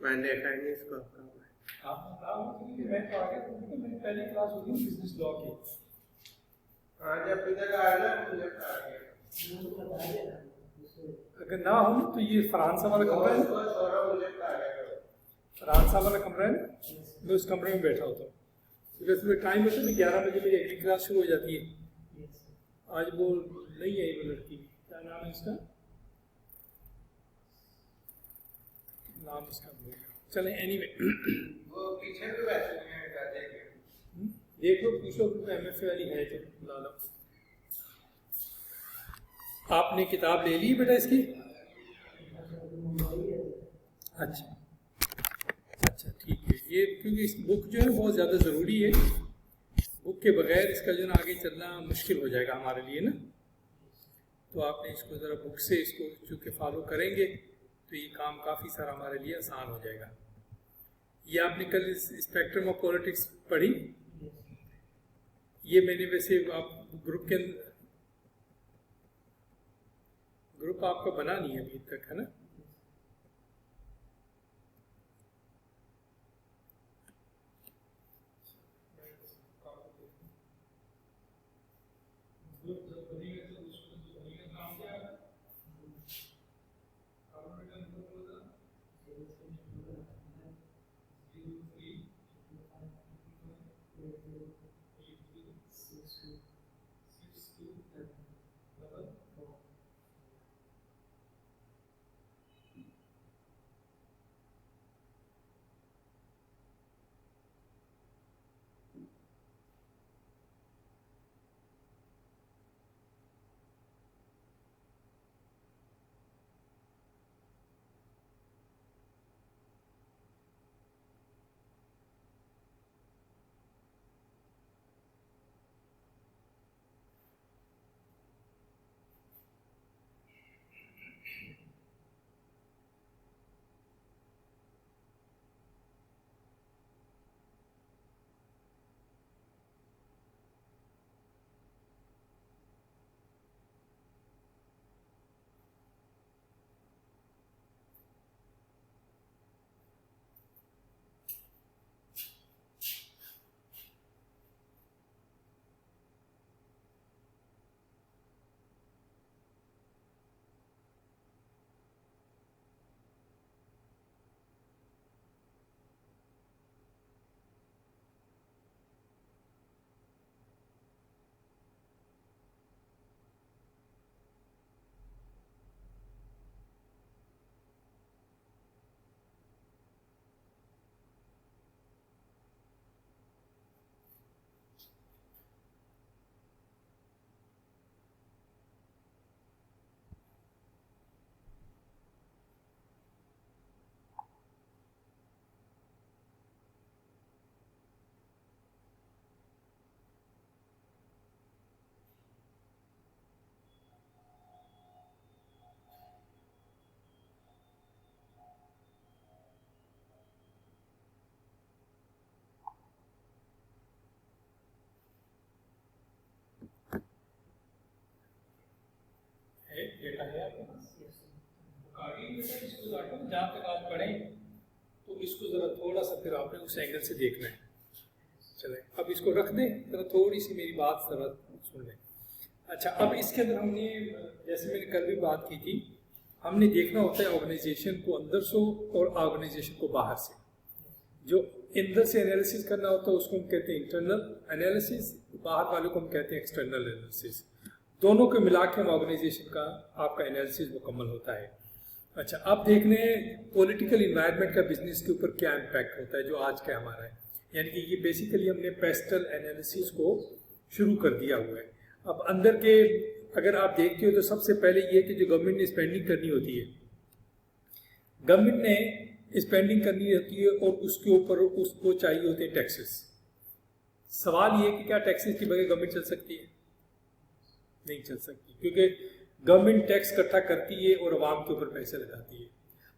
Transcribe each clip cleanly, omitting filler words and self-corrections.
میں دیکھا نہیں اس کو. میں تو آگے میری پہلی کلاس ہوگی بزنس لا کی. جب ادھر آیا نا مجھے اگر نہ ہو تو یہ فرحان صاحب والا کمرہ ہے، فرحان صاحب والا کمرہ ہے نا، میں اس کمرے میں بیٹھا ہوتا ہوں کیونکہ صبح ٹائم ہوتا ہے نا 11 بجے میری اگلی کلاس شروع ہو جاتی ہے. آج وہ نہیں آئی وہ لڑکی، کیا نام ہے اس کا؟ نام اس کا چلیں اینی وے وہ پیچھے بھی ویسے دیکھ لو پوچھو ایم ایف اے والی ہے تو لا لو. آپ نے کتاب لے لی بیٹا اس کی؟ اچھا اچھا ٹھیک ہے. یہ کیونکہ اس بک جو ہے بہت زیادہ ضروری ہے، بک کے بغیر اس کا جو ہے نا آگے چلنا مشکل ہو جائے گا ہمارے لیے نا. تو آپ نے اس کو ذرا بک سے اس کو چونکہ فالو کریں گے تو یہ کام کافی سارا ہمارے لیے آسان ہو جائے گا. یہ آپ نے کل اسپیکٹرم آف پولیٹکس پڑھی؟ یہ میں نے ویسے آپ گروپ کے اندر، گروپ آپ کا بنا نہیں ہے ابھی تک ہے نا؟ ڈیٹا ہے آپ کے پاس؟ اس کو جہاں تک آپ پڑھیں تو اس کو ذرا تھوڑا سا پھر آپ نے اس اینگل سے دیکھنا ہے. چلیں اب اس کو رکھ دیں، ذرا تھوڑی سی میری بات ذرا سن لیں. اچھا اب اس کے اندر ہم نے جیسے میں نے کل بھی بات کی تھی، ہم نے دیکھنا ہوتا ہے آرگنائزیشن کو اندر سے اور آرگنائزیشن کو باہر سے. جو اندر سے انالیسس کرنا ہوتا ہے اس کو ہم کہتے ہیں انٹرنل انالیسس، باہر والے کو ہم کہتے ہیں ایکسٹرنل انالیسس. دونوں کو ملا کے ہم آرگنائزیشن کا آپ کا انالیسس مکمل ہوتا ہے. اچھا اب دیکھ لیں پولیٹیکل انوائرمنٹ کا بزنس کے اوپر کیا امپیکٹ ہوتا ہے جو آج کا ہمارا ہے. یعنی کہ یہ بیسیکلی ہم نے پیسٹل انالیسس کو شروع کر دیا ہوا ہے. اب اندر کے اگر آپ دیکھتے ہو تو سب سے پہلے یہ کہ جو گورنمنٹ نے اسپینڈنگ کرنی ہوتی ہے، گورنمنٹ نے اسپینڈنگ کرنی ہوتی ہے اور اس کے اوپر اس کو چاہیے ہوتے ہیں ٹیکسز. سوال یہ ہے کہ کیا ٹیکسز کے بغیر گورنمنٹ چل سکتی ہے؟ نہیں چل سکتی، کیونکہ گورنمنٹ ٹیکس اکٹھا کرتی ہے اور عوام کے اوپر پیسے لگاتی ہے.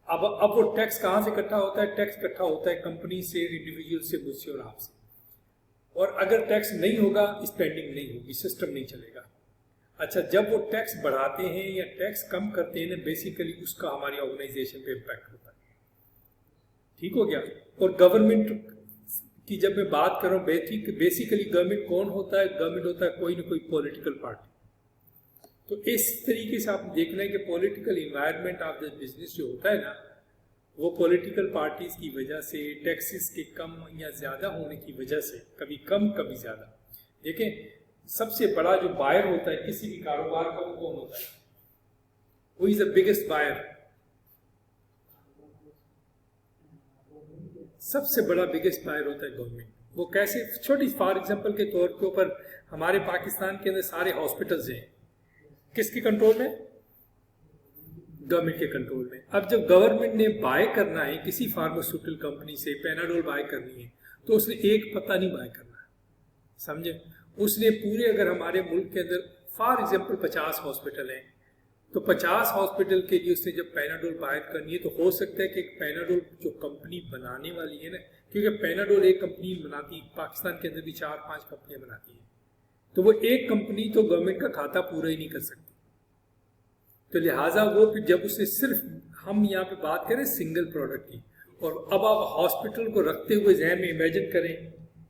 اب وہ ٹیکس کہاں سے اکٹھا ہوتا ہے؟ ٹیکس اکٹھا ہوتا ہے کمپنی سے، انڈیویجول سے، مجھ سے اور آپ سے. اور اگر ٹیکس نہیں ہوگا اسپینڈنگ نہیں ہوگی، سسٹم نہیں چلے گا. اچھا جب وہ ٹیکس بڑھاتے ہیں یا ٹیکس کم کرتے ہیں نا، بیسیکلی اس کا ہماری آرگنائزیشن پہ امپیکٹ ہوتا ہے. ٹھیک ہو گیا. اور گورنمنٹ کی جب میں بات کر رہا ہوں بیسیکلی گورنمنٹ کون ہوتا ہے؟ گورنمنٹ ہوتا ہے کوئی نہ کوئی پولیٹیکل پارٹی. تو اس طریقے سے آپ دیکھنا ہے کہ political environment of the business جو ہوتا ہے نا وہ پولیٹیکل پارٹیز کی وجہ سے ٹیکسز کے کم یا زیادہ ہونے کی وجہ سے کبھی کم کبھی زیادہ. دیکھیں سب سے بڑا جو بائر ہوتا ہے کسی بھی کاروبار کا وہ کون ہوتا ہے؟ وہ از دا بگیسٹ بائر. سب سے بڑا بگیسٹ بائر ہوتا ہے گورنمنٹ. وہ کیسے؟ چھوٹی فار ایگزامپل کے طور کے اوپر ہمارے پاکستان کے اندر سارے ہاسپٹلز ہیں کس کے کنٹرول میں؟ گورنمنٹ کے کنٹرول میں. اب جب گورنمنٹ نے بائی کرنا ہے کسی فارماسیوٹیکل کمپنی سے پیناڈول بائی کرنی ہے تو اس نے ایک پتہ نہیں بائی کرنا ہے, سمجھے؟ اس نے پورے اگر ہمارے ملک کے اندر فار ایگزامپل 50 ہاسپٹل ہیں تو 50 ہاسپٹل کے لیے اس نے جب پیناڈول بائی کرنی ہے تو ہو سکتا ہے کہ ایک پیناڈول جو کمپنی بنانے والی ہے نا, کیونکہ پیناڈول ایک کمپنی بناتی ہے, پاکستان کے اندر بھی 4-5 کمپنیاں بناتی ہیں, تو وہ ایک کمپنی تو گورنمنٹ کا کھاتا پورا ہی نہیں کر سکتی. تو لہٰذا وہ پھر جب اسے صرف ہم یہاں پہ بات کریں سنگل پروڈکٹ کی, اور اب آپ ہاسپٹل کو رکھتے ہوئے ذہن میں امیجن کریں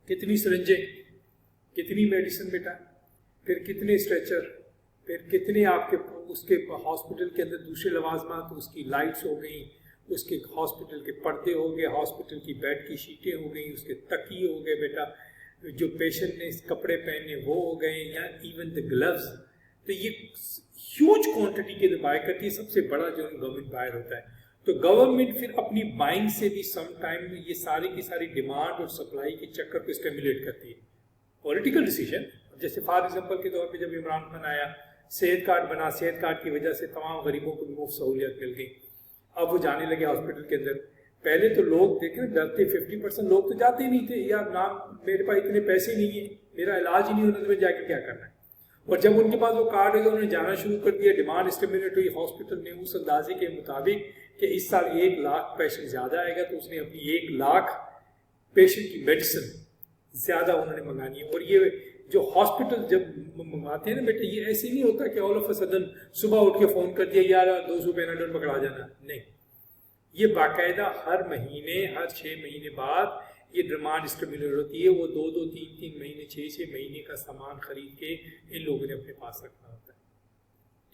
کتنی سرنجیں, کتنی میڈیسن بیٹا, پھر کتنے اسٹریچر, پھر کتنے آپ کے اس کے ہاسپٹل کے اندر دوسرے لوازمات, اس کی لائٹس ہو گئیں, اس کے ہاسپٹل کے پردے ہو گئے, ہاسپٹل کی بیڈ کی شیٹیں ہو گئیں, اس کے تکیے ہو گئے بیٹا, جو پیشنٹ نے کپڑے پہنے وہ ہو گئے, یا ایون دا گلوز. تو یہ ہیوج کوانٹٹی کے بائی کرتی ہے, سب سے بڑا جو گورنمنٹ بائر ہوتا ہے. تو گورنمنٹ پھر اپنی بائنگ سے بھی سم ٹائم یہ ساری کی ساری ڈیمانڈ اور سپلائی کے چکر کو اسٹیمولیٹ کرتی ہے. پولیٹیکل ڈیسیجن, جیسے فار ایگزامپل کے طور پہ جب عمران خان آیا, صحت کارڈ بنا, صحت کارڈ کی وجہ سے تمام غریبوں کو مفت سہولیات مل گئی. اب وہ جانے لگے ہاسپٹل کے اندر. پہلے تو لوگ دیکھیں ڈرتے, 50% لوگ تو جاتے ہی نہیں تھے, یار نام میرے پاس اتنے پیسے نہیں ہیں, میرا علاج ہی نہیں ہونا, تو میں جا کے کیا کرنا ہے. اور جب ان کے پاس وہ کارڈ ہے انہوں نے جانا شروع کر دیا, ڈیمانڈ اسٹیمولیٹ ہوئی. ہاسپٹل نے اس اندازے کے مطابق کہ اس سال 1 لاکھ پیشنٹ زیادہ آئے گا تو اس نے اپنی 1 لاکھ پیشنٹ کی میڈیسن زیادہ انہوں نے منگانی ہے. اور یہ جو ہاسپٹل جب منگواتے ہیں نا بیٹے, یہ ایسے نہیں ہوتا کہ آل آف اے سڈن صبح اٹھ کے فون کر دیا یار 200 پیناڈول پکڑا جانا, نہیں. یہ باقاعدہ ہر مہینے, ہر 6 مہینے بعد یہ ڈیمانڈ اسٹیمولیٹ ہوتی ہے. وہ 2-2, 3-3 مہینے, 6-6 مہینے کا سامان خرید کے ان لوگوں نے اپنے پاس رکھنا ہوتا ہے.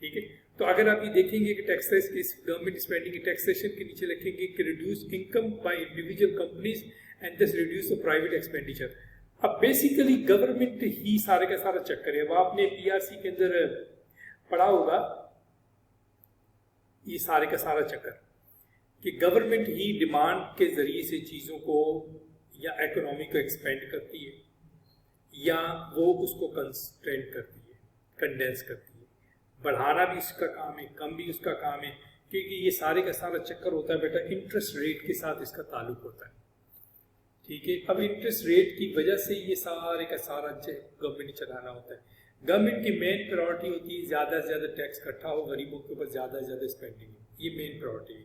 ٹھیک ہے, تو اگر آپ یہ دیکھیں گے کہ ٹیکسیشن, گورنمنٹ اسپینڈنگ کی ٹیکسیشن کے نیچے لکھیں گے کہ reduce income by individual companies and this reduce the private expenditure. اب بیسیکلی گورنمنٹ ہی سارے کا سارا چکر ہے. اب آپ نے PRC کے اندر پڑھا ہوگا یہ سارے کا سارا چکر کہ گورنمنٹ ہی ڈیمانڈ کے ذریعے سے چیزوں کو یا اکنامی کو ایکسپینڈ کرتی ہے یا وہ اس کو کنسٹرینٹ کرتی ہے, کنڈینس کرتی ہے. بڑھانا بھی اس کا کام ہے, کم بھی اس کا کام ہے, کیونکہ یہ سارے کا سارا چکر ہوتا ہے بیٹا انٹرسٹ ریٹ کے ساتھ اس کا تعلق ہوتا ہے. ٹھیک ہے, اب انٹرسٹ ریٹ کی وجہ سے یہ سارے کا سارا گورنمنٹ نے چلانا ہوتا ہے. گورنمنٹ کی مین پرائورٹی ہوتی ہے زیادہ سے زیادہ ٹیکس اکٹھا ہو, غریبوں کے اوپر زیادہ سے زیادہ اسپینڈنگ ہو, یہ مین پرائورٹی ہے.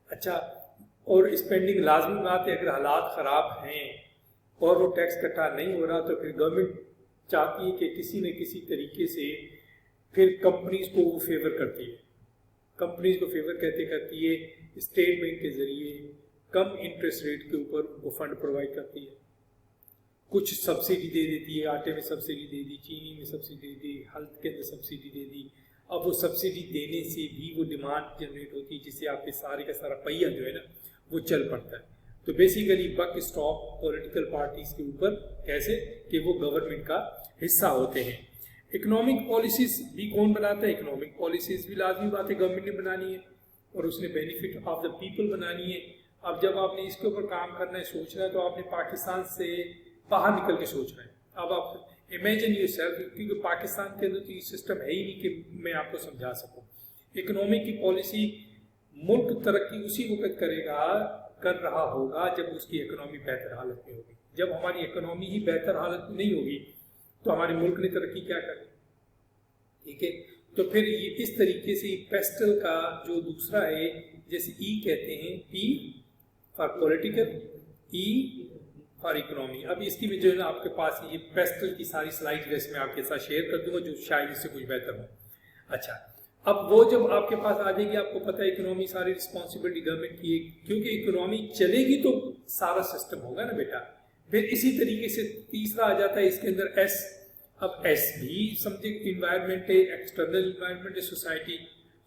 اچھا, اور اسپینڈنگ لازمی بات ہے, اگر حالات خراب ہیں اور وہ ٹیکس اکٹھا نہیں ہو رہا تو پھر گورنمنٹ چاہتی ہے کہ کسی نہ کسی طریقے سے پھر کمپنیز کو وہ فیور کرتی ہے. کمپنیز کو فیور کرتی ہے اسٹیٹ بینک کے ذریعے کم انٹرسٹ ریٹ کے اوپر وہ فنڈ پرووائڈ کرتی ہے. کچھ سبسڈی دے دیتی ہے, آٹے میں سبسڈی دے دی, چینی میں سبسڈی دے دی, ہیلتھ کے اندر سبسڈی دے دی. اب وہ سبسڈی دینے سے بھی وہ ڈیمانڈ جنریٹ ہوتی ہے جس سے آپ کے سارے کا سارا پہیہ جو ہے نا وہ چل پڑتا ہے. تو بیسیکلی بک اسٹاپ پولیٹیکل پارٹیز کے اوپر کیسے کہ وہ گورنمنٹ کا حصہ ہوتے ہیں. اکنامک پالیسیز بھی کون بناتا ہے؟ اکنامک پالیسیز بھی لازمی بات ہے گورنمنٹ نے بنانی ہے اور اس نے بینیفٹ آف دا پیپل بنانی ہے. اب جب آپ نے اس کے اوپر کام کرنا ہے, سوچنا ہے, تو آپ نے پاکستان سے باہر نکل کے سوچنا ہے. اب آپ امیجن یور سیلف, کیونکہ پاکستان کے اندر تو یہ سسٹم ہے ہی نہیں کہ میں آپ کو سمجھا سکوں. اکنامک کی پالیسی ملک ترقی اسی وقت کر رہا ہوگا جب اس کی اکنامی بہتر حالت میں ہوگی. جب ہماری اکنامی ہی بہتر حالت میں نہیں ہوگی تو ہمارے ملک نے ترقی کیا کرنی. ٹھیک ہے, تو پھر یہ اس طریقے سے پیسٹل کا جو دوسرا ہے, جیسے ای کہتے ہیں, P for political, E for economy. اب اس کی بھی جو ہے نا آپ کے پاس یہ پیسٹل کی ساری سلائڈ ویسے میں آپ کے ساتھ شیئر کر دوں گا جو شاید اس سے کچھ بہتر ہو. اچھا, اب وہ جب آپ کے پاس آ جائے گی، آپ کو پتہ ہے اکنامی ساری رسپانسبلٹی گورنمنٹ کی ہے، کیونکہ اکنامی چلے گی تو سارا سسٹم ہوگا نا بیٹا. پھر اسی طریقے سے تیسرا آ جاتا ہے اس کے اندر ایس. اب ایس بھی سمجھے انوائرمنٹ ہے، ایکسٹرنل انوائرمنٹ ہے.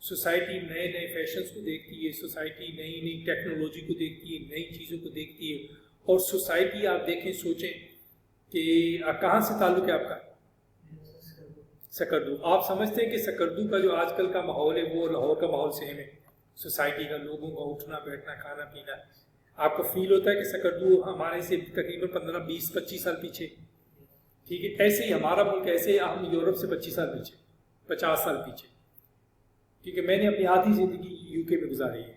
سوسائٹی نئے نئے فیشنز کو دیکھتی ہے، سوسائٹی نئی نئی ٹیکنالوجی کو دیکھتی ہے، نئی چیزوں کو دیکھتی ہے. اور سوسائٹی آپ دیکھیں سوچیں کہ کہاں سے تعلق ہے آپ کا؟ سکردو. آپ سمجھتے ہیں کہ سکردو کا جو آج کل کا ماحول ہے وہ لاہور کا ماحول سیم ہے؟ سوسائٹی کا لوگوں کا اٹھنا بیٹھنا کھانا پینا، آپ کو فیل ہوتا ہے کہ سکردو ہمارے سے تقریباً 15 20 25 سال پیچھے؟ ٹھیک ہے، ایسے ہی ہمارا ملک، ایسے ہی ہم یورپ سے 25 سال پیچھے، 50 سال پیچھے. کیونکہ میں نے اپنی آدھی زندگی یو کے میں گزاری ہے،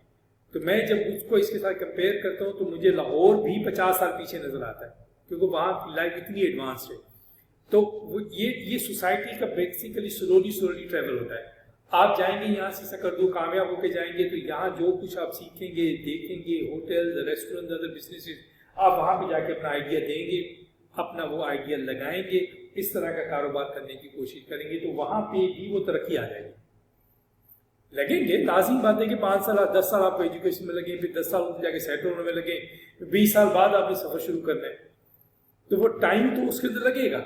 تو میں جب اس کو اس کے ساتھ کمپیئر کرتا ہوں تو مجھے لاہور بھی 50 سال پیچھے نظر آتا ہے، کیونکہ وہاں کی لائف اتنی ایڈوانسڈ ہے. تو یہ سوسائٹی کا بیسیکلی سلولی ٹریول ہوتا ہے. آپ جائیں گے یہاں سے سکردو کامیاب ہو کے جائیں گے تو یہاں جو کچھ آپ سیکھیں گے دیکھیں گے، ہوٹل ریسٹورینٹ ادر بزنسز، آپ وہاں پہ جا کے اپنا آئیڈیا دیں گے، اپنا وہ آئیڈیا لگائیں گے، اس طرح کا کاروبار کرنے کی کوشش کریں گے تو وہاں پہ بھی وہ ترقی آ جائے گی. لگیں گے، لازم بات ہے کہ 5 سال 10 سال آپ کو ایجوکیشن میں لگیں، پھر 10 سال جا کے سیٹل ہونے میں لگیں، 20 سال بعد آپ نے سفر شروع کرنا ہے، تو وہ ٹائم تو اس کے اندر لگے گا.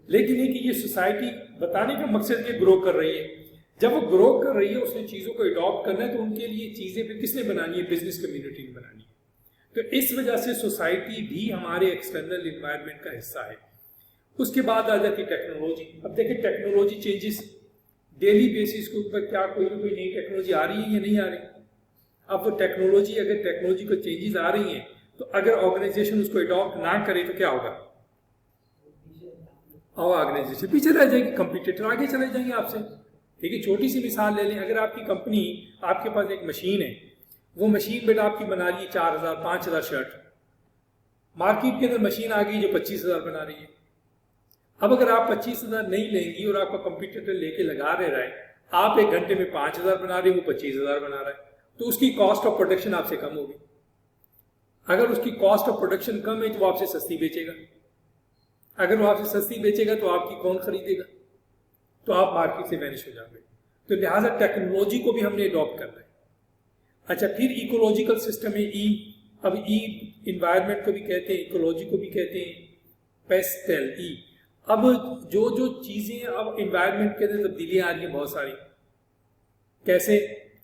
لیکن یہ کہ یہ سوسائٹی بتانے کا مقصد کہ گرو کر رہی ہے. جب وہ گرو کر رہی ہے اس نے چیزوں کو اڈاپٹ کرنا ہے تو ان کے لیے چیزیں پھر کس نے بنانی ہے؟ بزنس کمیونٹی نے بنانی ہے. تو اس وجہ سے سوسائٹی بھی ہمارے ایکسٹرنل انوائرمنٹ کا حصہ ہے. اس کے بعد آ جاتی ٹیکنالوجی. اب دیکھیں ٹیکنالوجی چینجز ڈیلی بیسس کے اوپر، کیا کوئی نہ کوئی نئی ٹیکنالوجی آ رہی ہے یا نہیں آ رہی؟ اب وہ ٹیکنالوجی، اگر ٹیکنالوجی کو چینجز آ رہی ہیں تو اگر آرگنائزیشن اس کو اڈاپٹ نہ کرے تو کیا ہوگا؟ اور آرگنائزیشن پیچھے رہ جائے گی، کمپیٹیٹر آگے چلے جائیں گے آپ سے. ٹھیک ہے، چھوٹی سی مثال لے لیں. اگر آپ کی کمپنی، آپ کے پاس ایک مشین ہے، وہ مشین بیٹا آپ کی بنا رہی ہے 4000 5000 شرٹ، مارکیٹ کے اندر مشین آ گئی جو 25000 بنا رہی ہے. اب اگر آپ 25000 نہیں لیں گی اور آپ کا کمپیٹیٹر لے کے لگا رہا ہے، آپ ایک گھنٹے میں 5000 بنا رہے ہیں، وہ 25000 بنا رہا ہے، تو اس کی کاسٹ آف پروڈکشن آپ سے کم ہوگی. اگر اس کی کاسٹ آف پروڈکشن کم ہے تو وہ آپ سے سستی بیچے گا. اگر وہ آپ سے سستی بیچے گا تو آپ کی کون خریدے گا؟ تو آپ مارکیٹ سے وینش ہو جائیں گے. تو لہٰذا ٹیکنالوجی کو بھی ہم نے اڈاپٹ کرنا ہے. اچھا، پھر ایکولوجیکل سسٹم ہے ای. اب ای انوائرمنٹ کو بھی کہتے ہیں، ایکولوجی کو بھی کہتے ہیں، پیسٹل ای. اب جو چیزیں اب انوائرمنٹ کے اندر تبدیلیاں آ رہی ہیں بہت ساری. کیسے؟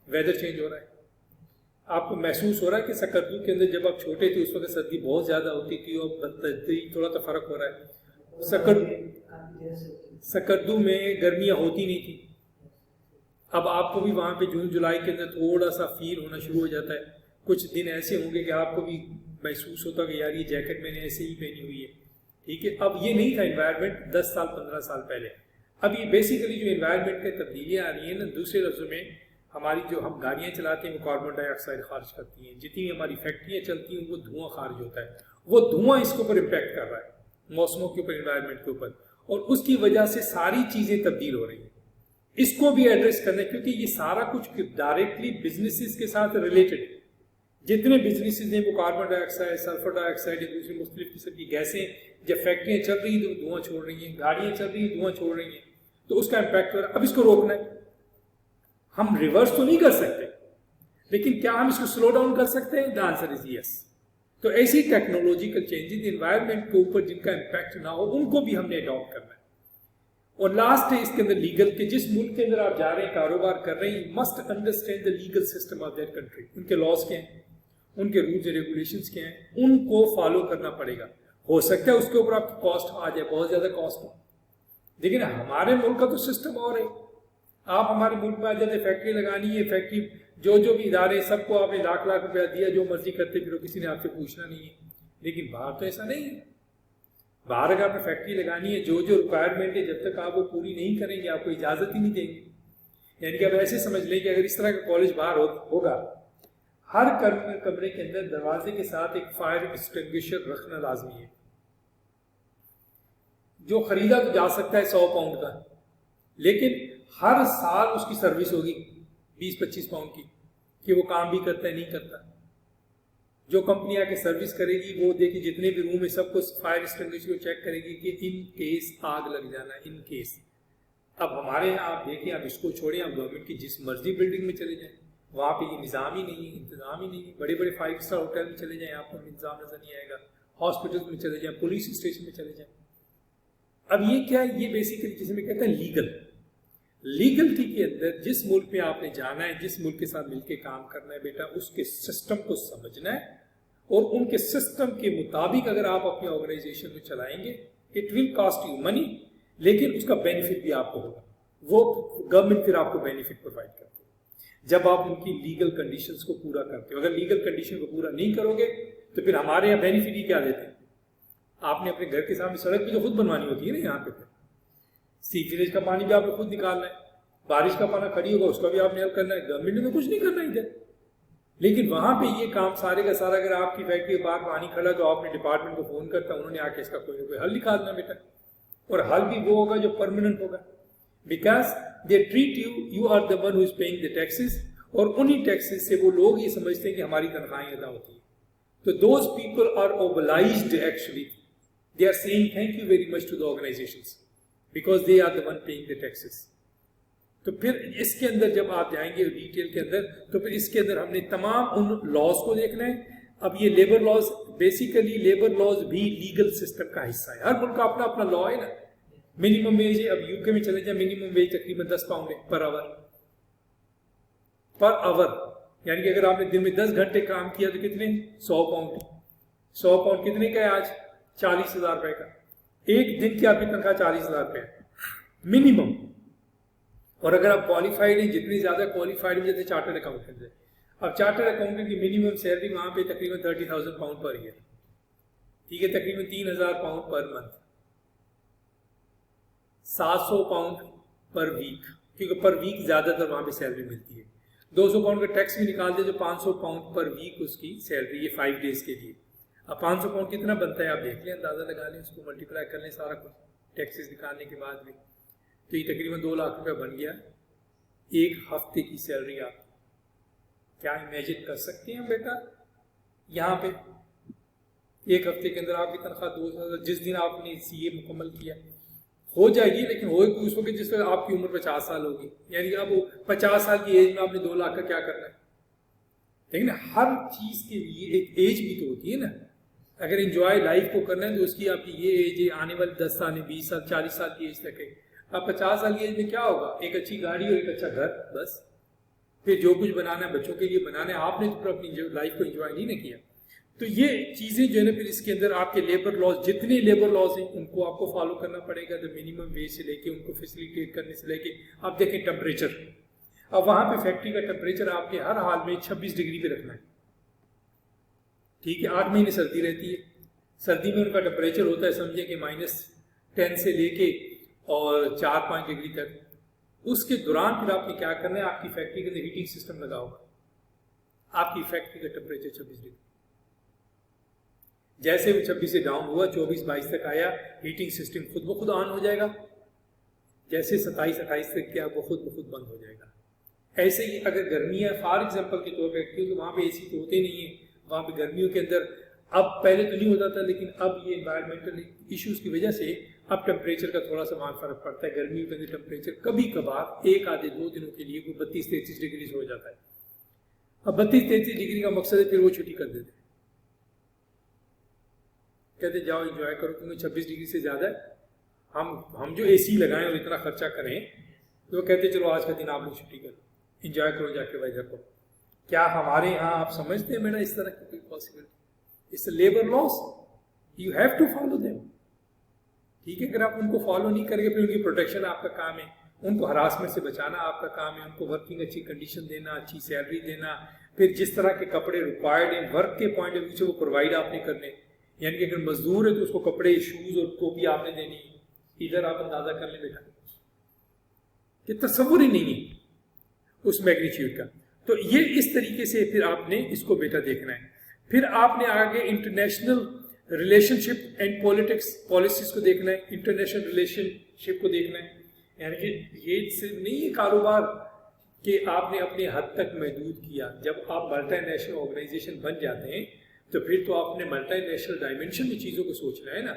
ویدر چینج ہو رہا ہے. آپ کو محسوس ہو رہا ہے کہ سکردو کے اندر جب آپ چھوٹے تھے اس وقت سردی بہت زیادہ ہوتی تھی اور تھوڑا تو فرق ہو رہا ہے. سکردو میں گرمیاں ہوتی نہیں تھی. اب آپ کو بھی وہاں پہ جون جولائی کے اندر تھوڑا سا فیل ہونا شروع ہو جاتا ہے. کچھ دن ایسے ہوں گے کہ آپ کو بھی محسوس ہوتا کہ یار یہ جیکٹ میں نے ایسے ہی پہنی ہوئی ہے. ٹھیک ہے، اب یہ نہیں تھا انوائرمنٹ 10 سال 15 سال پہلے. اب یہ بیسیکلی جو انوائرمنٹ کے تبدیلیاں آ رہی ہیں نا، دوسرے لفظوں میں ہماری جو ہم گاڑیاں چلاتے ہیں وہ کاربن ڈائی آکسائڈ خارج کرتی ہیں، جتنی ہماری فیکٹریاں چلتی ہیں وہ دھواں خارج ہوتا ہے. وہ دھواں اس کے اوپر امپیکٹ کر رہا ہے، موسموں کے اوپر، انوائرمنٹ کے اوپر، اور اس کی وجہ سے ساری چیزیں تبدیل ہو رہی ہیں. اس کو بھی ایڈریس کرنا ہے کیونکہ یہ سارا کچھ ڈائریکٹلی بزنسز کے ساتھ ریلیٹڈ ہے. جتنے بزنسز ہیں وہ کاربن ڈائی آکسائڈ، سلفر ڈائی آکسائڈ، دوسری مختلف قسم کی گیسیں، جب فیکٹریاں چل رہی ہیں تو دھواں چھوڑ رہی ہیں، گاڑیاں چل رہی ہیں دھواں چھوڑ رہی ہیں، تو اس کا امپیکٹ ہو رہا ہے. اب اس کو روکنا ہے. ہم ریورس تو نہیں کر سکتے، لیکن کیا ہم اس کو سلو ڈاؤن کر سکتے ہیں؟ دا آنسر از یس. تو ایسی ٹیکنالوجیکل چینجز انوائرمنٹ کے اوپر جن کا امپیکٹ نہ ہو ان کو بھی ہم نے اڈاپٹ کرنا ہے. اور لاسٹ ہے اس کے اندر لیگل، کہ جس ملک کے اندر آپ جا رہے ہیں کاروبار کر رہے ہیں، must understand the legal system of that country. ان کے لاس کیا ہیں، ان کے رولز اینڈ ریگولیشنز کیا ہیں، ان کو فالو کرنا پڑے گا. ہو سکتا ہے اس کے اوپر آپ کی کاسٹ آ جائے، بہت زیادہ کاسٹ ہو، لیکن ہمارے ملک کا تو سسٹم اور ہے. آپ ہمارے ملک میں آ جاتے، فیکٹری لگانی ہے، فیکٹری جو بھی ادارے سب کو آپ نے لاکھ روپیہ دیا، جو مرضی کرتے پھر کسی نے آپ سے پوچھنا نہیں ہے. لیکن باہر تو ایسا نہیں ہے. باہر اگر آپ نے فیکٹری لگانی ہے، جو ریکوائرمنٹ ہے جب تک آپ وہ پوری نہیں کریں گے آپ کو اجازت ہی نہیں دیں گے. یعنی کہ آپ ایسے سمجھ لیں کہ اگر اس طرح کا کالج باہر ہوگا، ہر کمرے کے اندر دروازے کے ساتھ ایک فائر ایکسٹنگوشر رکھنا لازمی ہے. جو خریدا تو جا سکتا ہے 100 پاؤنڈ کا، لیکن ہر سال اس کی سروس ہوگی 20-25 پاؤنڈ کی، کہ وہ کام بھی کرتا ہے نہیں کرتا. جو کمپنی آ کے سروس کرے گی وہ دیکھیں جتنے بھی روم ہے سب کو فائر ایکسٹنگوشر کو چیک کرے گی کہ ان کیس آگ لگ جانا ہے، ان کیس. اب ہمارے یہاں آپ دیکھیں، آپ اس کو چھوڑیں، آپ گورنمنٹ کی جس مرضی بلڈنگ میں چلے جائیں، وہاں پہ یہ نظام ہی نہیں ہے، انتظام ہی نہیں ہے. بڑے بڑے 5 اسٹار ہوٹل میں چلے جائیں، آپ کو انتظام نظر نہیں آئے گا. ہاسپٹل میں چلے جائیں، پولیس اسٹیشن میں چلے جائیں. اب یہ کیا ہے؟ یہ بیسیکلی جسے میں کہتا ہے لیگلٹی کے اندر جس ملک میں آپ نے جانا ہے، جس ملک کے ساتھ مل کے کام کرنا ہے بیٹا، اس کے سسٹم کو سمجھنا ہے، اور ان کے سسٹم کے مطابق اگر آپ اپنی آرگنائزیشن کو چلائیں گے، اٹ ول کاسٹ یو منی، لیکن اس کا بینیفٹ بھی آپ کو ہوگا. وہ گورنمنٹ پھر آپ کو بینیفٹ پرووائڈ کرتے ہیں جب آپ ان کی لیگل کنڈیشنز کو پورا کرتے ہو. اگر لیگل کنڈیشن کو پورا نہیں کرو گے تو پھر ہمارے یہاں بینیفٹ ہی کیا دیتے ہیں؟ آپ نے اپنے گھر کے سامنے سڑک بھی تو خود بنوانی ہوتی ہے نا. یہاں پہ سیوریج کا پانی بھی آپ نے خود نکالنا ہے، بارش کا پانی کھڑی ہوگا اس کا بھی آپ نے حل کرنا ہے. گورنمنٹ نے تو کچھ نہیں کرنا ادھر. لیکن وہاں پہ یہ کام سارے کا سارا، اگر آپ کی فیکٹری کے باہر پانی کھڑا تو آپ نے ڈپارٹمنٹ کو فون کرتا، انہوں نے آ کے اس کا کوئی نہ کوئی حل نکالنا بیٹا. اور حل بھی وہ ہوگا جو پرماننٹ ہوگا، because they treat you are the one who is paying the taxes. اور انہی ٹیکسز سے وہ لوگ یہ سمجھتے ہیں کہ ہماری تنخواہیں ادا ہوتی ہیں. تو those people are obliged actually, they are saying thank you very much to the organizations because they are the one paying the taxes. تو پھر اس کے اندر جب آپ جائیں گے ڈیٹیل کے اندر، تو پھر اس کے اندر ہم نے تمام ان لاز کو دیکھنا ہے. اب یہ labour laws, basically labour laws بھی لیگل سسٹم کا حصہ ہے. ہر ملک کا اپنا اپنا لا ہے نا. منیمم ویج ہے، اب یو کے میں چلے جائیں، منیمم ویج تقریباً 10 پاؤنڈ ہے پر آور. یعنی کہ اگر آپ نے دن میں 10 گھنٹے کام کیا تو کتنے؟ 100 پاؤنڈ. 100 پاؤنڈ کتنے کا ہے آج؟ 40,000 روپے کا. ایک دن کی آپ کی تنخواہ 40,000 روپے منیمم. اور اگر آپ کوالیفائڈ ہیں، جتنی زیادہ کوالیفائڈ ہیں جیسے چارٹرڈ اکاؤنٹنٹ ہے، اب چارٹرڈ اکاؤنٹنٹ کی منیمم سیلری وہاں پہ تقریباً 30,000 پاؤنڈ پر ایئر، ٹھیک ہے، تقریباً 3,000 pound per month, 700 pound per week, کیونکہ پر ویک زیادہ تر وہاں پہ سیلری ملتی ہے. 200 پاؤنڈ کا ٹیکس بھی نکال دے تو 500 پاؤنڈ پر ویک اس کی سیلری، یہ 5 ڈیز کے لیے. اب 500 پاؤنڈ کتنا بنتا ہے آپ دیکھ لیں، اندازہ لگا لیں، اس کو ملٹیپلائی کر لیں سارا کچھ ٹیکسز نکالنے کے بعد بھی، تو یہ تقریباً 2 لاکھ روپے بن گیا ایک ہفتے کی سیلری. آپ کیا امیجن کر سکتے ہیں بیٹا؟ یہاں پہ ایک ہفتے کے اندر آپ کی تنخواہ 2,000، جس دن آپ نے سی اے مکمل کیا ہو جائے گی، لیکن ہوئے اس وقت جس وقت آپ کی عمر 50 سال ہوگی. یعنی اب 50 سال کی ایج میں آپ نے 2 لاکھ کا کیا کرنا ہے؟ لیکن ہر چیز کے لیے ایک ایج بھی تو ہوتی ہے نا. اگر انجوائے لائف کو کرنا ہے تو اس کی آپ کی یہ ایج ہے، آنے والے 10 سال 20 سال 40 سال کی ایج تک ہے. اب 50 سال کی ایج میں کیا ہوگا؟ ایک اچھی گاڑی اور ایک اچھا گھر، بس. پھر جو کچھ بنانا ہے بچوں کے لیے بنانا ہے، آپ نے تو اپنی لائف کو انجوائے نہیں نہ کیا. تو یہ چیزیں جو ہے نا، پھر اس کے اندر آپ کے لیبر لاز، جتنے لیبر لاز ہیں ان کو آپ کو فالو کرنا پڑے گا. تو منیمم ویج سے لے کے ان کو فیسیلیٹیٹ کرنے سے لے کے، آپ دیکھیں ٹمپریچر، اب وہاں پہ فیکٹری کا ٹمپریچر آپ کے ہر حال میں 26 ڈگری پہ رکھنا ہے، ٹھیک ہے. 8 مہینے سردی رہتی ہے، سردی میں ان کا ٹمپریچر ہوتا ہے سمجھیں کہ -10 سے لے کے اور 4-5 ڈگری تک. اس کے دوران پھر آپ نے کیا کرنا ہے؟ آپ کی فیکٹری کے اندر ہیٹنگ سسٹم لگا ہوگا. آپ کی فیکٹری کا ٹمپریچر 26 ڈگری، جیسے وہ 26 سے ڈاؤن ہوا 24-22 تک آیا، ہیٹنگ سسٹم خود بخود آن ہو جائے گا. جیسے 27-28 تک کیا، وہ خود بخود بند ہو جائے گا. ایسے ہی اگر گرمی ہے فار ایگزامپل کے طور پہ، کیونکہ وہاں پہ اے سی تو ہوتے نہیں ہیں، وہاں پہ گرمیوں کے اندر، اب پہلے تو نہیں ہوتا تھا لیکن اب یہ انوائرمنٹل ایشوز کی وجہ سے اب ٹمپریچر کا تھوڑا سا وہاں فرق پڑتا ہے. گرمیوں کے اندر ٹمپریچر کبھی کبھار 1-2 دنوں کے لیے کوئی 32-33 ڈگری سے ہو جاتا ہے. اب 32-33 ڈگری کا مقصد ہے پھر وہ چھٹی کر دیتے، کہتے جاؤ انجوائے کرو، کیونکہ 26 ڈگری سے زیادہ ہے. ہم جو اے سی لگائیں اور اتنا خرچہ کریں تو وہ کہتے چلو آج کا دن آپ لوگ چھٹی کرو، انجوائے کرو جا کے ویدر کو. کیا ہمارے یہاں آپ سمجھتے ہیں میرا اس طرح کی کوئی possibility? It's a labour loss, you have to follow them, ٹھیک ہے. اگر آپ ان کو فالو نہیں کریں گے، پھر ان کی پروٹیکشن آپ کا کام ہے، ان کو ہراسمنٹ سے بچانا آپ کا کام ہے، ان کو ورکنگ اچھی کنڈیشن دینا، اچھی سیلری دینا، پھر جس طرح کے کپڑے ریکوائرڈ ہیں ورک کے پوائنٹ آف ویو سے وہ پرووائڈ آپ نے کرنے. یعنی کہ اگر مزدور ہے تو اس کو کپڑے، شوز اور ٹوپی آپ نے دینی. ادھر آپ اندازہ کر لیں بیٹا کہ تصور ہی نہیں ہے اس میگنیچیوڈ کا. تو یہ اس طریقے سے پھر آپ نے اس کو بیٹا دیکھنا ہے. پھر آپ نے آگے international relation ship and politics policies کو دیکھنا ہے، انٹرنیشنل ریلیشن شپ کو دیکھنا ہے. یعنی کہ یہ صرف نہیں ہے کاروبار کہ آپ نے اپنے حد تک محدود کیا. جب آپ ملٹی نیشنل آرگنائزیشن بن جاتے ہیں تو پھر تو آپ نے ملٹی نیشنل ڈائمینشن میں چیزوں کو سوچنا ہے نا.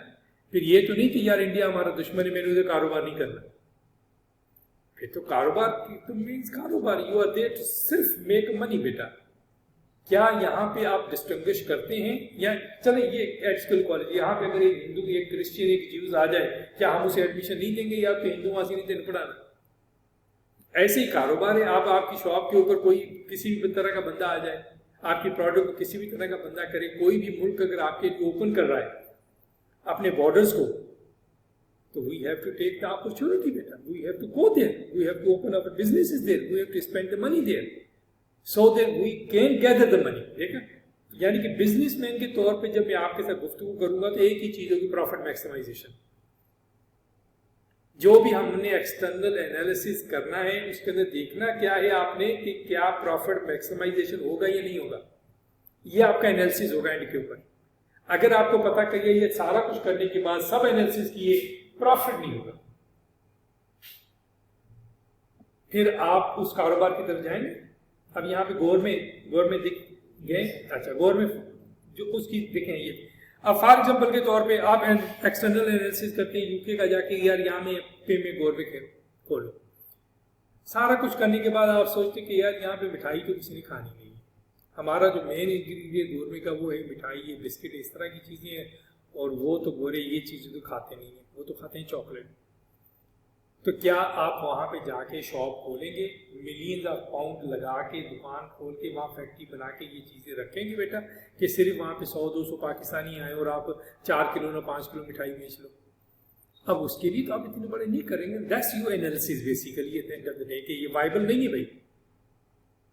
پھر یہ تو نہیں کہ یار انڈیا ہمارا دشمن ہے، میں نے ادھر کاروبار نہیں کرنا. پھر تو کاروبار تو مینس کاروبار، یو آر دیئر ٹو صرف میک منی بیٹا. کیا یہاں پہ آپ ڈسٹنگوش کرتے ہیں؟ یا چلیں یہ ایٹ اسکول کالج یہاں پہ اگر ایک ہندو ایک کرسچین ایک جیوز آ جائے کیا ہم اسے ایڈمیشن نہیں دیں گے؟ یا تو ہندو وہاں سے نہیں دینا پڑانا. ایسے ہی کاروبار ہے. آپ کی شاپ کے اوپر کوئی کسی بھی طرح کا بندہ آ جائے، آپ کی پروڈکٹ کو کسی بھی طرح کا بندہ کرے، کوئی بھی ملک اگر آپ کے لیے اوپن کر رہا ہے اپنے بارڈرز کو، تو we have to take the opportunity بیٹا. We have to go there, we have to open up businesses there, we have to spend the money there so that we can gather the money. دیکھا، یعنی کہ business man کے طور پہ جب میں آپ کے ساتھ گفتگو کروں گا تو ایک ہی چیز ہوگی، پروفٹ میکسیمائزیشن. جو بھی ہم نے ایکسٹرنل انالیسس کرنا ہے اس کے اندر دیکھنا کیا ہے آپ نے کہ کیا پروفٹ میکسیمائزیشن ہوگا یا نہیں ہوگا. یہ آپ کا انالیسس ہوگا اینڈ کے اوپر. اگر آپ کو پتا کہ یہ سارا کچھ کرنے کے بعد سب انالیسس کیے پروفٹ نہیں ہوگا، پھر آپ اس کاروبار کی طرف جائیں گے. اب یہاں پہ گورنمنٹ دکھ گئے. اچھا گورنمنٹ جو اس کی دیکھیں یہ اب فار ایگزامپل کے طور پہ آپ ایکسٹرنل انالیسس کرتے ہیں یو کے کا جا کے یار یہاں میں پے میں گورنمنٹ کھولو. سارا کچھ کرنے کے بعد آپ سوچتے کہ یار یہاں پہ مٹھائی تو کسی نے کھانی نہیں ہے. ہمارا جو مین انگریڈینٹ گورنمنٹ کا وہ ہے مٹھائی، یہ بسکٹ، اس طرح کی چیزیں ہیں. اور وہ تو گورے یہ چیزیں تو کھاتے نہیں ہیں، وہ تو کھاتے ہیں چاکلیٹ. تو کیا آپ وہاں پہ جا کے شاپ کھولیں گے، ملینز آف پاؤنڈ لگا کے دکان کھول کے وہاں فیکٹری بنا کے یہ چیزیں رکھیں گے بیٹا کہ صرف وہاں پہ 100-200 پاکستانی آئے اور آپ 4 کلو نہ 5 کلو مٹھائی بیچ لو؟ اب اس کے لیے تو آپ اتنے بڑے نہیں کریں گے. That's your analysis basically at the end of the day کہ یہ وائبل نہیں ہے بھائی.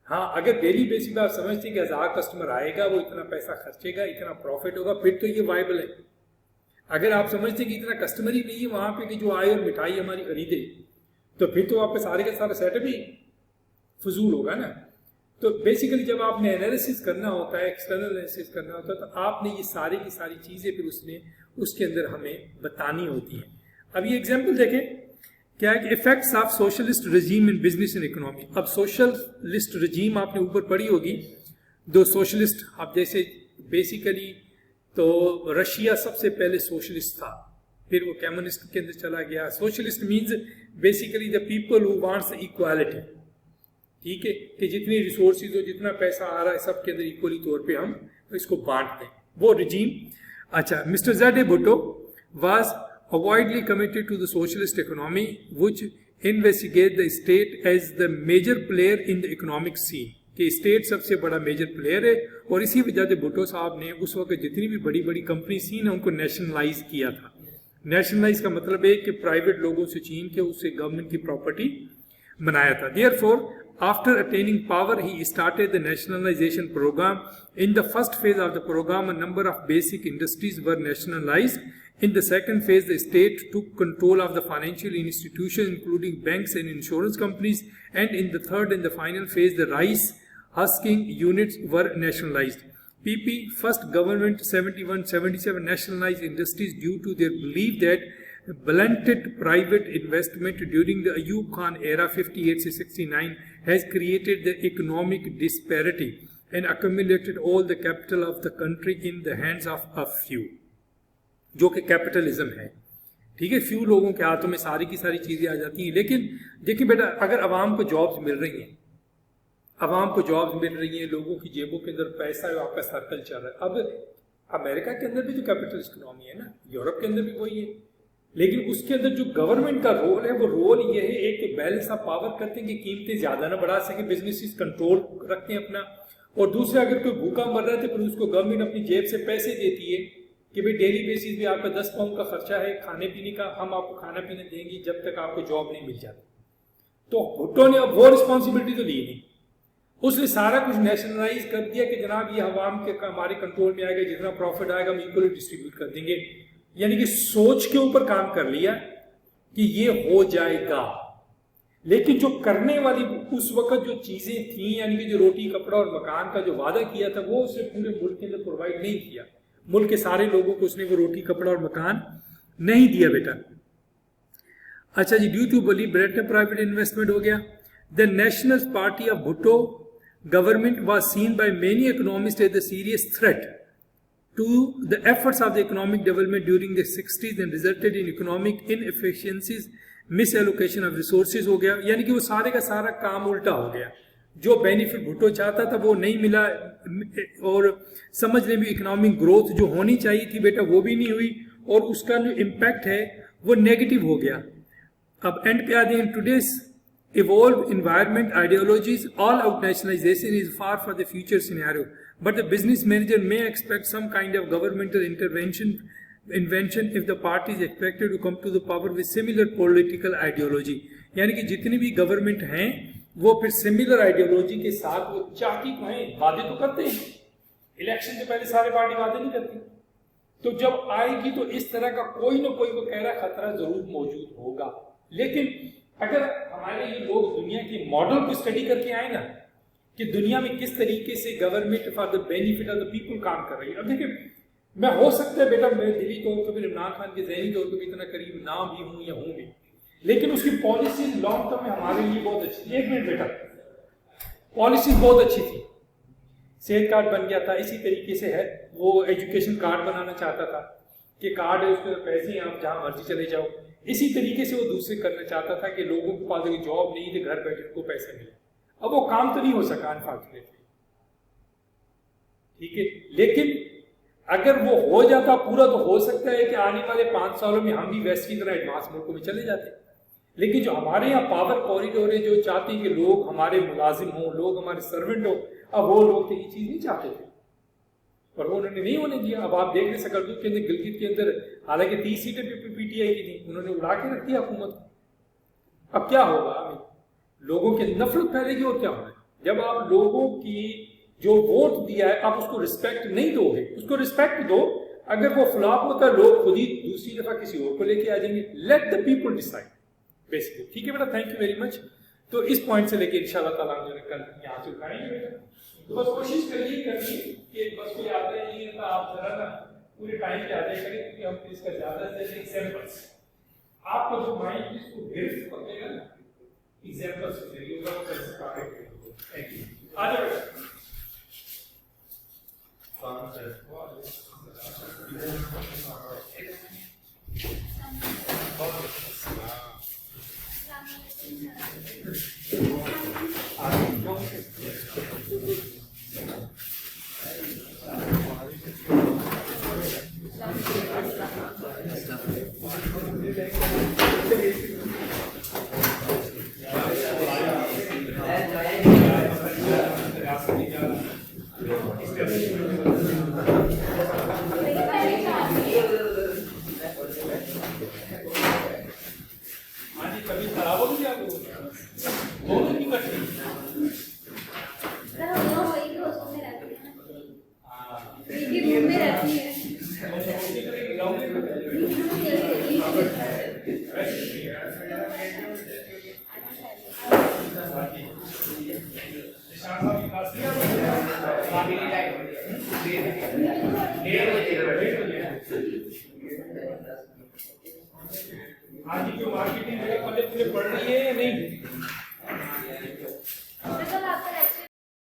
ہاں اگر ڈیلی بیسس پہ آپ سمجھتے ہیں کہ 1000 کسٹمر آئے گا، وہ اتنا پیسہ خرچے گا، اتنا پروفٹ ہوگا، پھر تو یہ وائبل ہے. اگر آپ سمجھتے ہیں کہ اتنا کسٹمر ہی نہیں ہے وہاں پہ کہ جو آئے اور مٹھائی ہماری خریدے، تو پھر تو آپ کا سارے کا سارا سیٹ اپ ہی فضول ہوگا نا. تو بیسیکلی جب آپ نے انالیسس کرنا ہوتا ہے، ایکسٹرنل انالیسس کرنا ہوتا ہے، تو آپ نے یہ ساری کی ساری چیزیں پھر اس کے اندر ہمیں بتانی ہوتی ہیں. اب یہ ایگزامپل دیکھیں کیا ہے کہ effects of socialist regime in business and economy. اب سوشلسٹ رجیم آپ نے اوپر پڑھی ہوگی، دو سوشلسٹ. اب جیسے بیسیکلی تو رشیا سب سے پہلے سوشلسٹ تھا، پھر وہ کمیونسٹ کے اندر چلا گیا. Socialist means basically the people who wants equality. ٹھیک ہے کہ جتنی ریسورسز ہو، جتنا پیسہ آ رہا ہے سب کے اندر ایکولی طور پہ ہم اس کو بانٹ دیں، وہ رجیم. اچھا mister Z A Bhutto was avidly committed to the socialist economy which investigate the state as the major player in the economic scene, کہ اسٹیٹ سب سے بڑا میجر پلیئر ہے. اور اسی وجہ سے بھٹو صاحب نے اس وقت جتنی بھی بڑی بڑی کمپنیز تھیں نا ان کو نیشنلائز کیا تھا. نیشنلائز کا مطلب ہے کہ پرائیویٹ لوگوں سے چھین کے اس سے گورنمنٹ کی پراپرٹی بنایا تھا. Therefore, after attaining power, he started the nationalization program. In the first phase of the program, a number of basic industries were nationalized. In the second phase, the state took control of the financial institutions, including banks and insurance companies. And in the third and the final phase, the rice husking units were nationalized. PP first government 71-77 nationalized industries due to their belief that blunted private investment during the Ayub Khan era 58-69 has created the economic disparity and accumulated all the capital of the country in the hands of a few. جو کہ capitalism ہے. ٹھیک ہے، few لوگوں کے ہاتھوں میں ساری کی ساری چیزیں آ جاتی ہیں. لیکن دیکھیں بیٹا، اگر عوام کو جابز مل رہی ہیں، عوام کو جابز مل رہی ہیں، لوگوں کی جیبوں کے اندر پیسہ ہے، آپ کا سرکل چل رہا ہے. اب امریکہ کے اندر بھی تو کیپٹلسٹ اکنامی ہے نا، یورپ کے اندر بھی وہی ہے. لیکن اس کے اندر جو گورنمنٹ کا رول ہے، وہ رول یہ ہے ایک تو بیلنس آف پاور کرتے ہیں کہ قیمتیں زیادہ نہ بڑھا سکیں، بزنسز کنٹرول رکھتے ہیں اپنا. اور دوسرا اگر کوئی بھوکا مر رہا ہے تو پھر اس کو گورنمنٹ اپنی جیب سے پیسے دیتی ہے کہ بھائی ڈیلی بیسس بھی آپ کا 10 پاؤنڈ کا خرچہ ہے کھانے پینے کا، ہم آپ کو کھانا پینا دیں گے جب تک آپ کو جاب نہیں مل جاتی. تو بھٹو نے اب وہ رسپانسبلٹی تو لی نہیں، اس نے سارا کچھ نیشنلائز کر دیا کہ جناب یہ عوام کے ہمارے کنٹرول میں آئے گا، جتنا پروفٹ آئے گا ہم ایکولی ڈسٹریبیوٹ کر دیں گے. یعنی کہ سوچ کے اوپر کام کر لیا کہ یہ ہو جائے گا. لیکن جو کرنے والی اس وقت جو چیزیں تھیں، یعنی کہ جو روٹی کپڑا اور مکان کا جو وعدہ کیا تھا، وہ اس نے پورے ملک کے اندر پرووائڈ نہیں کیا. ملک کے سارے لوگوں کو اس نے وہ روٹی کپڑا اور مکان نہیں دیا بیٹا. اچھا جی، due to billy Britain private investment ہو گیا. The national party of Bhutto government was seen by many economist as a serious threat to the efforts of the economic development during the 60s and resulted in economic inefficiencies, misallocation of resources ہو گیا، یعنی کہ وہ سارے کا سارا کام الٹا ہو گیا. جو بینیفٹ بھٹو چاہتا تھا وہ نہیں ملا، اور سمجھ لیں بھی اکنامک گروتھ جو ہونی چاہیے تھی بیٹا وہ بھی نہیں ہوئی، اور اس کا جو امپیکٹ ہے وہ نیگیٹو ہو گیا. اب اینڈ پہ آ جائیں. Today's evolved environment ideologies, all out nationalization is far for the future scenario, but the business manager may expect some kind of governmental invention if the party is expected to come to the power with similar political ideology. یعنی کہ جتنی بھی government ہیں وہ پھر similar ideology کے ساتھ وہ چاہتی تو ہیں، وعدے تو کرتے ہیں، الیکشن سے پہلے سارے پارٹی وعدے نہیں کرتی، تو جب آئے گی تو اس طرح کا کوئی نہ کوئی وہ کہہ رہا خطرہ ضرور موجود ہوگا. لیکن اگر ہمارے یہ لوگ دنیا کے ماڈل کو اسٹڈی کر کے آئے نا کہ دنیا میں کس طریقے سے government for the benefit of the people کام کر رہی ہے. اب دیکھیں میں ہو سکتا ہے بیٹا میں دلی طور پہ عمران خان کے ذہنی طور پہ بھی اتنا قریب نہ بھی ہوں یا ہوں بھی، لیکن اس کی پالیسی لانگ ٹرم میں ہمارے لیے بہت اچھی تھی. ایک منٹ بیٹا، پالیسی بہت اچھی تھی. صحت کارڈ بن گیا تھا، اسی طریقے سے ہے وہ ایجوکیشن کارڈ بنانا چاہتا تھا کہ کارڈ ہے اس پہ پیسے ہیں آپ جہاں مرضی چلے جاؤ. اسی طریقے سے وہ دوسرے کرنا چاہتا تھا کہ لوگوں کے پاس اگر جاب نہیں تھی گھر بیٹھے کو پیسے ملے. اب وہ کام تو نہیں ہو سکا انفارچونیٹلی، ٹھیک ہے، لیکن اگر وہ ہو جاتا پورا تو ہو سکتا ہے کہ آنے والے 5 سالوں میں ہم بھی ویسٹ کی طرح ایڈوانس ملکوں میں چلے جاتے. لیکن جو ہمارے یہاں پاور کوریڈور ہے جو چاہتے ہیں کہ لوگ ہمارے ملازم ہوں، لوگ ہمارے سرونٹ ہوں، اب وہ لوگ تو یہ چیز نہیں چاہتے تھے اور وہ انہوں نے نہیں ہونے دیا. اب آپ دیکھ رہے سکردو کے اندر گلگت کے اندر حالانکہ 30 سیٹیں پی ٹی آئی کی تھیں، انہوں نے اڑا کے رکھ دیا حکومت. اب کیا ہوگا؟ لوگوں کی نفرت پھیلے گی اور کیا ہوگا؟ جب آپ لوگوں کی جو ووٹ دیا ہے آپ اس کو رسپیکٹ نہیں دو گے، اس کو رسپیکٹ دو. اگر وہ فلاپ ہوتا ہے لوگ خود ہی دوسری دفعہ کسی اور کو لے کے آ جائیں گے. Let the people decide basically. ٹھیک ہے بیٹا، تھینک یو ویری مچ. تو اس پوائنٹ سے لے کے انشاءاللہ تعالیٰ ہم جو ہے کل یہاں سے اٹھائیں گے بیٹا. تو بس کوشش کریے کہ بس کوئی آتا ہے نہیں ہے آپ ذرا نا پورے ٹائم پہ آ جائے کریں کیونکہ ہم اس کا زیادہ سے ایگزامپلس آپ کا جو مائنڈ اس کو گرفت پکڑے گا نا ایگزامپلس سے ذریعے ہوگا وہ کیسے کام کرے گا. Thank you. آ جاؤ بیٹا. آج کی مارکیٹنگ پڑھ رہی ہے یا نہیں؟